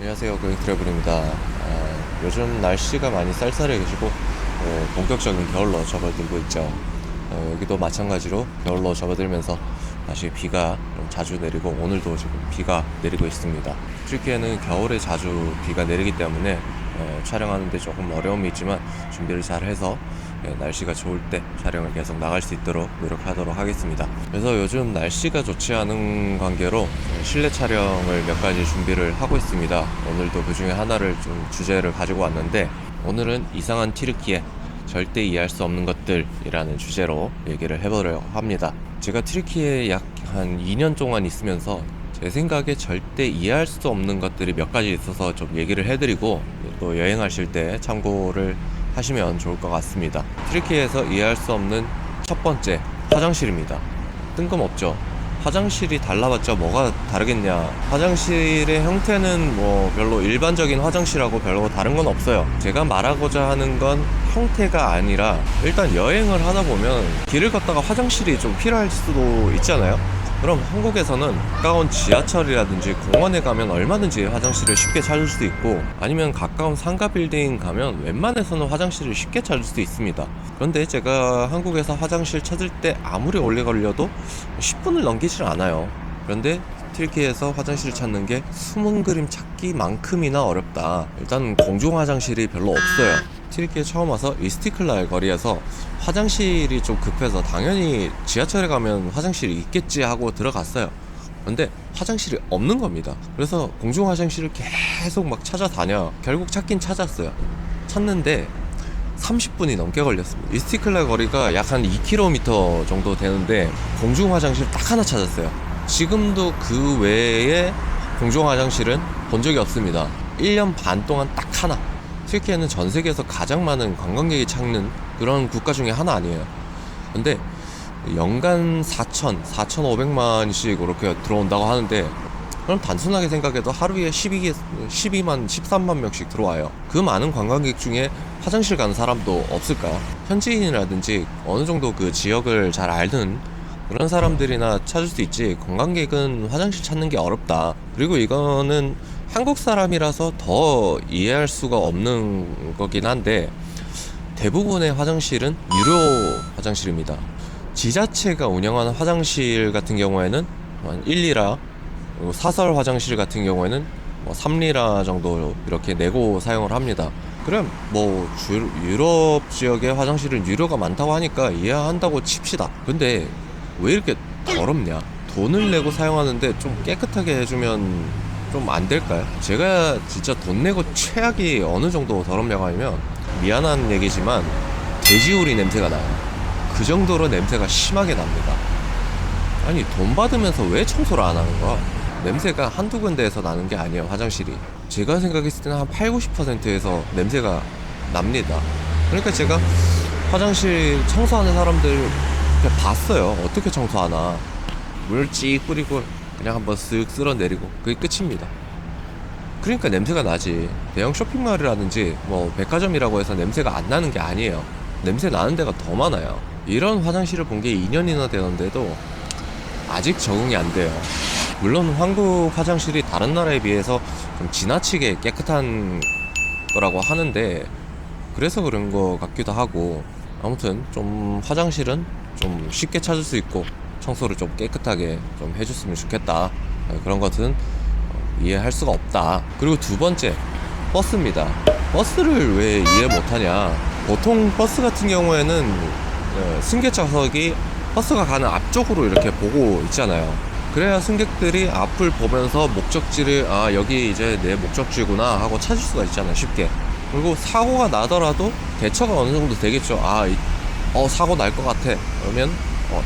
안녕하세요, 고잉트래블입니다. 요즘 날씨가 많이 쌀쌀해지고 본격적인 겨울로 접어들고 있죠. 여기도 마찬가지로 겨울로 접어들면서 다시 비가 좀 자주 내리고 오늘도 지금 비가 내리고 있습니다. 튀르키예는 겨울에 자주 비가 내리기 때문에 촬영하는데 조금 어려움이 있지만 준비를 잘 해서 날씨가 좋을 때 촬영을 계속 나갈 수 있도록 노력하도록 하겠습니다. 그래서 요즘 날씨가 좋지 않은 관계로 실내 촬영을 몇 가지 준비를 하고 있습니다. 오늘도 그 중에 하나를 좀 주제를 가지고 왔는데, 오늘은 이상한 튀르키예, 절대 이해할 수 없는 것들이라는 주제로 얘기를 해보려고 합니다. 제가 튀르키예에 약 한 2년 동안 있으면서 제 생각에 절대 이해할 수 없는 것들이 몇 가지 있어서 좀 얘기를 해드리고, 또 여행하실 때 참고를 하시면 좋을 것 같습니다. 튀르키예에서 이해할 수 없는 첫 번째, 화장실입니다. 뜬금없죠. 화장실이 달라봤자 뭐가 다르겠냐. 화장실의 형태는 뭐 별로 일반적인 화장실하고 별로 다른 건 없어요. 제가 말하고자 하는 건 형태가 아니라, 일단 여행을 하다 보면 길을 걷다가 화장실이 좀 필요할 수도 있잖아요. 그럼 한국에서는 가까운 지하철이라든지 공원에 가면 얼마든지 화장실을 쉽게 찾을 수 있고, 아니면 가까운 상가 빌딩 가면 웬만해서는 화장실을 쉽게 찾을 수 있습니다. 그런데 제가 한국에서 화장실 찾을 때 아무리 오래 걸려도 10분을 넘기질 않아요. 그런데 튀르키예에서 화장실을 찾는 게 숨은 그림 찾기만큼이나 어렵다. 일단 공중 화장실이 별로 없어요. 튀르키예 처음 와서 이스티클랄 거리에서 화장실이 좀 급해서 당연히 지하철에 가면 화장실이 있겠지 하고 들어갔어요. 근데 화장실이 없는 겁니다. 그래서 공중 화장실을 계속 막 찾아다녀. 결국 찾긴 찾았어요. 찾는데 30분이 넘게 걸렸습니다. 이스티클랄 거리가 약 한 2km 정도 되는데 공중 화장실 딱 하나 찾았어요. 지금도 그 외에 공중 화장실은 본 적이 없습니다. 1년 반 동안 딱 하나. 튀르키예는 전 세계에서 가장 많은 관광객이 찾는 그런 국가 중에 하나 아니에요. 근데 연간 4,500만씩 이렇게 들어온다고 하는데, 그럼 단순하게 생각해도 하루에 12만, 13만 명씩 들어와요. 그 많은 관광객 중에 화장실 가는 사람도 없을까요? 현지인이라든지 어느 정도 그 지역을 잘 알는 그런 사람들이나 찾을 수 있지, 관광객은 화장실 찾는 게 어렵다. 그리고 이거는 한국 사람이라서 더 이해할 수가 없는 거긴 한데, 대부분의 화장실은 유료 화장실입니다. 지자체가 운영하는 화장실 같은 경우에는 1리라, 그리고 사설 화장실 같은 경우에는 3리라 정도 이렇게 내고 사용을 합니다. 그럼 뭐 유럽 지역의 화장실은 유료가 많다고 하니까 이해한다고 칩시다. 근데 왜 이렇게 더럽냐? 돈을 내고 사용하는데 좀 깨끗하게 해주면 좀 안 될까요? 제가 진짜 돈 내고 최악이 어느 정도 더럽냐고 하면, 미안한 얘기지만 돼지우리 냄새가 나요. 그 정도로 냄새가 심하게 납니다. 아니, 돈 받으면서 왜 청소를 안 하는 거야? 냄새가 한두 군데에서 나는 게 아니에요. 화장실이 제가 생각했을 때는 한 80~90%에서 냄새가 납니다. 그러니까 제가 화장실 청소하는 사람들 그냥 봤어요. 어떻게 청소하나. 물 찍 뿌리고 그냥 한번 쓱 쓸어내리고 그게 끝입니다. 그러니까 냄새가 나지. 대형 쇼핑몰이라든지 뭐 백화점이라고 해서 냄새가 안 나는 게 아니에요. 냄새 나는 데가 더 많아요. 이런 화장실을 본 게 2년이나 되는데도 아직 적응이 안 돼요. 물론 한국 화장실이 다른 나라에 비해서 좀 지나치게 깨끗한 거라고 하는데, 그래서 그런 거 같기도 하고, 아무튼 좀 화장실은 좀 쉽게 찾을 수 있고 청소를 좀 깨끗하게 좀 해줬으면 좋겠다. 그런 것은 이해할 수가 없다. 그리고 두 번째, 버스입니다. 버스를 왜 이해 못하냐. 보통 버스 같은 경우에는 승객 좌석이 버스가 가는 앞쪽으로 이렇게 보고 있잖아요. 그래야 승객들이 앞을 보면서 목적지를, 아, 여기 이제 내 목적지구나 하고 찾을 수가 있잖아요, 쉽게. 그리고 사고가 나더라도 대처가 어느 정도 되겠죠. 사고 날 것 같아. 그러면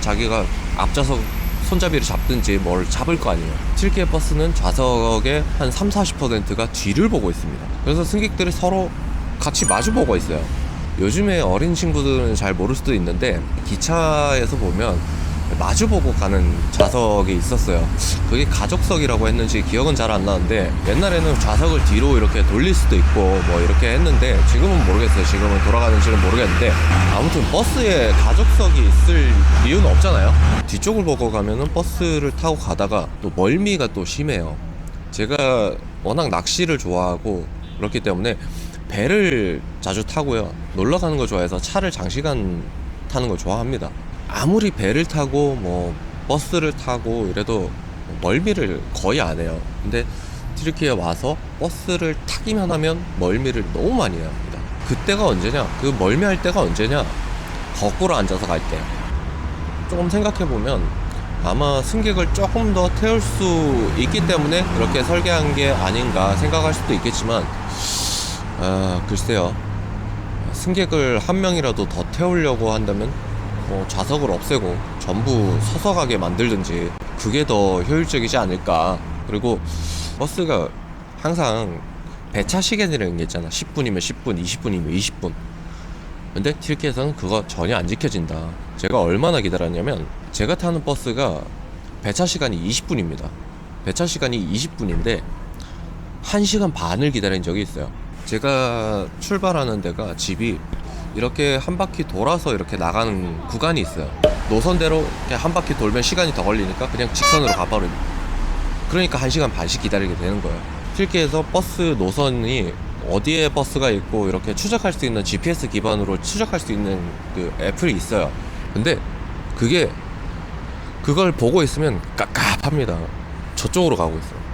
자기가 앞좌석 손잡이를 잡든지 뭘 잡을 거 아니에요. 튀르키예 버스는 좌석의 한 30~40%가 뒤를 보고 있습니다. 그래서 승객들이 서로 같이 마주보고 있어요. 요즘에 어린 친구들은 잘 모를 수도 있는데, 기차에서 보면 마주보고 가는 좌석이 있었어요. 그게 가족석이라고 했는지 기억은 잘 안 나는데, 옛날에는 좌석을 뒤로 이렇게 돌릴 수도 있고 뭐 이렇게 했는데, 지금은 모르겠어요. 지금은 돌아가는지는 모르겠는데, 아무튼 버스에 가족석이 있을 이유는 없잖아요. 뒤쪽을 보고 가면은 버스를 타고 가다가 또 멀미가 또 심해요. 제가 워낙 낚시를 좋아하고 그렇기 때문에 배를 자주 타고요. 놀러 가는 거 좋아해서 차를 장시간 타는 거 좋아합니다. 아무리 배를 타고 뭐 버스를 타고 이래도 멀미를 거의 안 해요. 근데 튀르키예 와서 버스를 타기만 하면 멀미를 너무 많이 합니다. 그때가 언제냐? 그 멀미할 때가 언제냐? 거꾸로 앉아서 갈 때. 조금 생각해보면 아마 승객을 조금 더 태울 수 있기 때문에 그렇게 설계한 게 아닌가 생각할 수도 있겠지만, 글쎄요. 승객을 한 명이라도 더 태우려고 한다면 좌석을 없애고 전부 서서 가게 만들든지 그게 더 효율적이지 않을까. 그리고 버스가 항상 배차 시간이라는 게 있잖아. 10분이면 10분, 20분이면 20분. 근데 튀르키예에서는 그거 전혀 안 지켜진다. 제가 얼마나 기다렸냐면, 제가 타는 버스가 배차 시간이 20분입니다. 배차 시간이 20분인데 1시간 반을 기다린 적이 있어요. 제가 출발하는 데가 집이 이렇게 한 바퀴 돌아서 이렇게 나가는 구간이 있어요. 노선대로 이렇게 한 바퀴 돌면 시간이 더 걸리니까 그냥 직선으로 가버립니다. 그러니까 1시간 반씩 기다리게 되는 거예요. 튀르키예에서 버스 노선이 어디에 버스가 있고 이렇게 추적할 수 있는 GPS 기반으로 추적할 수 있는 그 애플이 있어요. 근데 그걸 보고 있으면 깝깝합니다. 저쪽으로 가고 있어요.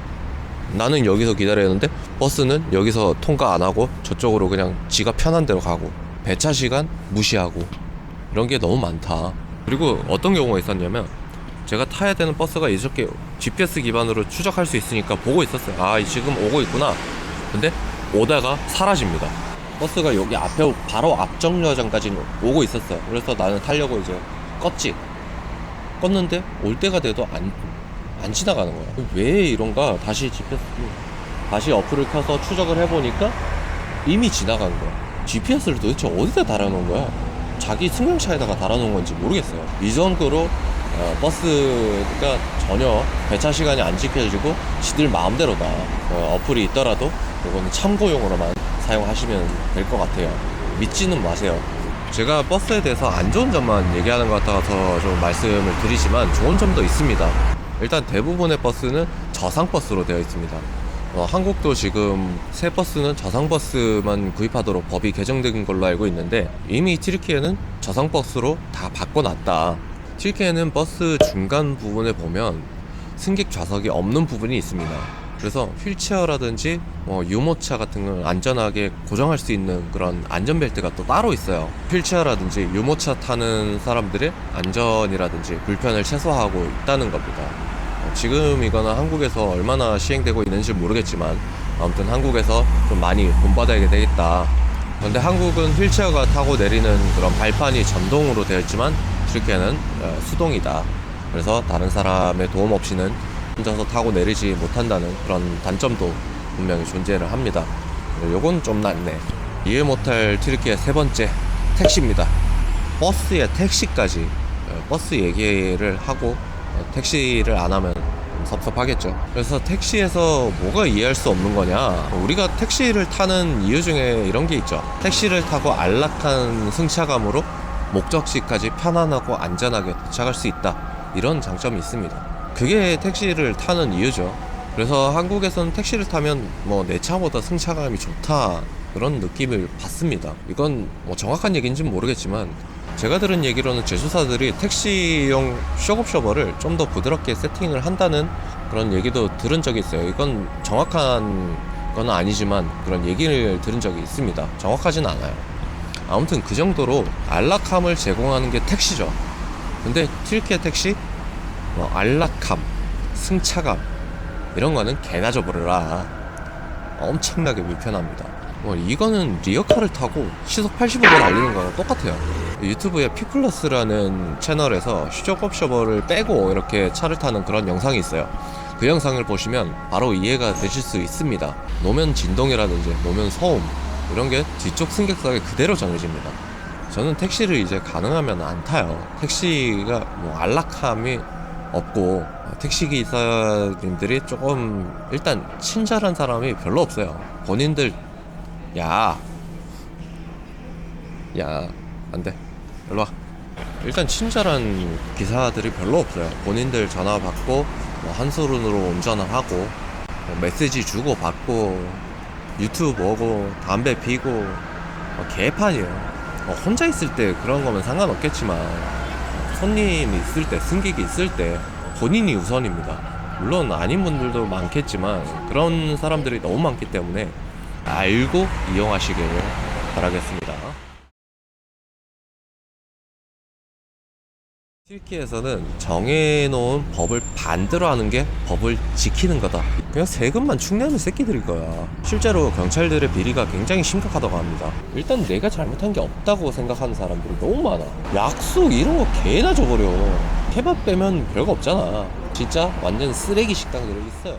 나는 여기서 기다려야 하는데 버스는 여기서 통과 안 하고 저쪽으로 그냥 지가 편한 대로 가고, 배차 시간 무시하고, 이런 게 너무 많다. 그리고 어떤 경우가 있었냐면, 제가 타야 되는 버스가 이렇게 GPS 기반으로 추적할 수 있으니까 보고 있었어요. 아, 지금 오고 있구나. 근데 오다가 사라집니다. 버스가 여기 앞에 바로 앞 정류장까지 오고 있었어요. 그래서 나는 타려고 이제 껐는데 올 때가 돼도 안 지나가는 거야. 왜 이런가? 다시 어플을 켜서 추적을 해보니까 이미 지나간 거야. GPS를 도대체 어디다 달아놓은 거야? 자기 승용차에다가 달아놓은 건지 모르겠어요. 이 정도로 버스가 전혀 배차 시간이 안 지켜지고 지들 마음대로다. 어플이 있더라도 이거는 참고용으로만 사용하시면 될 것 같아요. 믿지는 마세요. 제가 버스에 대해서 안 좋은 점만 얘기하는 것 같아서 좀 말씀을 드리지만, 좋은 점도 있습니다. 일단 대부분의 버스는 저상버스로 되어 있습니다. 한국도 지금 새 버스는 저상버스만 구입하도록 법이 개정된 걸로 알고 있는데, 이미 튀르키예는 저상버스로 다 바꿔놨다. 튀르키예는 버스 중간 부분에 보면 승객 좌석이 없는 부분이 있습니다. 그래서 휠체어라든지 유모차 같은 걸 안전하게 고정할 수 있는 그런 안전벨트가 또 따로 있어요. 휠체어라든지 유모차 타는 사람들의 안전이라든지 불편을 최소화하고 있다는 겁니다. 지금 이거는 한국에서 얼마나 시행되고 있는지 모르겠지만, 아무튼 한국에서 좀 많이 본받아야 되겠다. 근데 한국은 휠체어가 타고 내리는 그런 발판이 전동으로 되어 있지만 튀르키예는 수동이다. 그래서 다른 사람의 도움 없이는 혼자서 타고 내리지 못한다는 그런 단점도 분명히 존재를 합니다. 요건 좀 낫네. 이해 못할 튀르키예 세 번째, 택시입니다. 버스에 택시까지. 버스 얘기를 하고 택시를 안 하면 섭섭하겠죠. 그래서 택시에서 뭐가 이해할 수 없는 거냐, 우리가 택시를 타는 이유 중에 이런 게 있죠. 택시를 타고 안락한 승차감으로 목적지까지 편안하고 안전하게 도착할 수 있다, 이런 장점이 있습니다. 그게 택시를 타는 이유죠. 그래서 한국에서는 택시를 타면 내 차보다 승차감이 좋다, 그런 느낌을 받습니다. 이건 정확한 얘기인지는 모르겠지만, 제가 들은 얘기로는 제조사들이 택시용 쇼급쇼버를 좀 더 부드럽게 세팅을 한다는 그런 얘기도 들은 적이 있어요. 이건 정확한 건 아니지만 그런 얘기를 들은 적이 있습니다. 정확하진 않아요. 아무튼 그 정도로 안락함을 제공하는 게 택시죠. 근데 튀르키예 택시 안락함, 승차감 이런 거는 개나 줘버려라. 엄청나게 불편합니다. 이거는 리어카를 타고 시속 85로 달리는 거랑 똑같아요. 유튜브에 피플러스라는 채널에서 쇼급쇼버를 빼고 이렇게 차를 타는 그런 영상이 있어요. 그 영상을 보시면 바로 이해가 되실 수 있습니다. 노면 진동이라든지 노면 소음, 이런 게 뒤쪽 승객석에 그대로 전해집니다. 저는 택시를 이제 가능하면 안 타요. 택시가 안락함이 없고, 택시기사님들이 조금 일단 친절한 사람이 별로 없어요. 본인들 안돼, 일로와. 일단 친절한 기사들이 별로 없어요. 본인들 전화 받고 한소른으로 운전을 하고, 메시지 주고 받고 유튜브 보고 담배 피고 개판이에요. 혼자 있을 때 그런 거면 상관없겠지만 손님이 있을 때, 승객이 있을 때 본인이 우선입니다. 물론 아닌 분들도 많겠지만 그런 사람들이 너무 많기 때문에 알고 이용하시길 바라겠습니다. 튀르키예에서는 정해놓은 법을 반대로 하는 게 법을 지키는 거다. 그냥 세금만 축내는 새끼들일 거야. 실제로 경찰들의 비리가 굉장히 심각하다고 합니다. 일단 내가 잘못한 게 없다고 생각하는 사람들이 너무 많아. 약속 이런 거 개나 줘버려. 케밥 빼면 별거 없잖아. 진짜 완전 쓰레기 식당들이 있어요.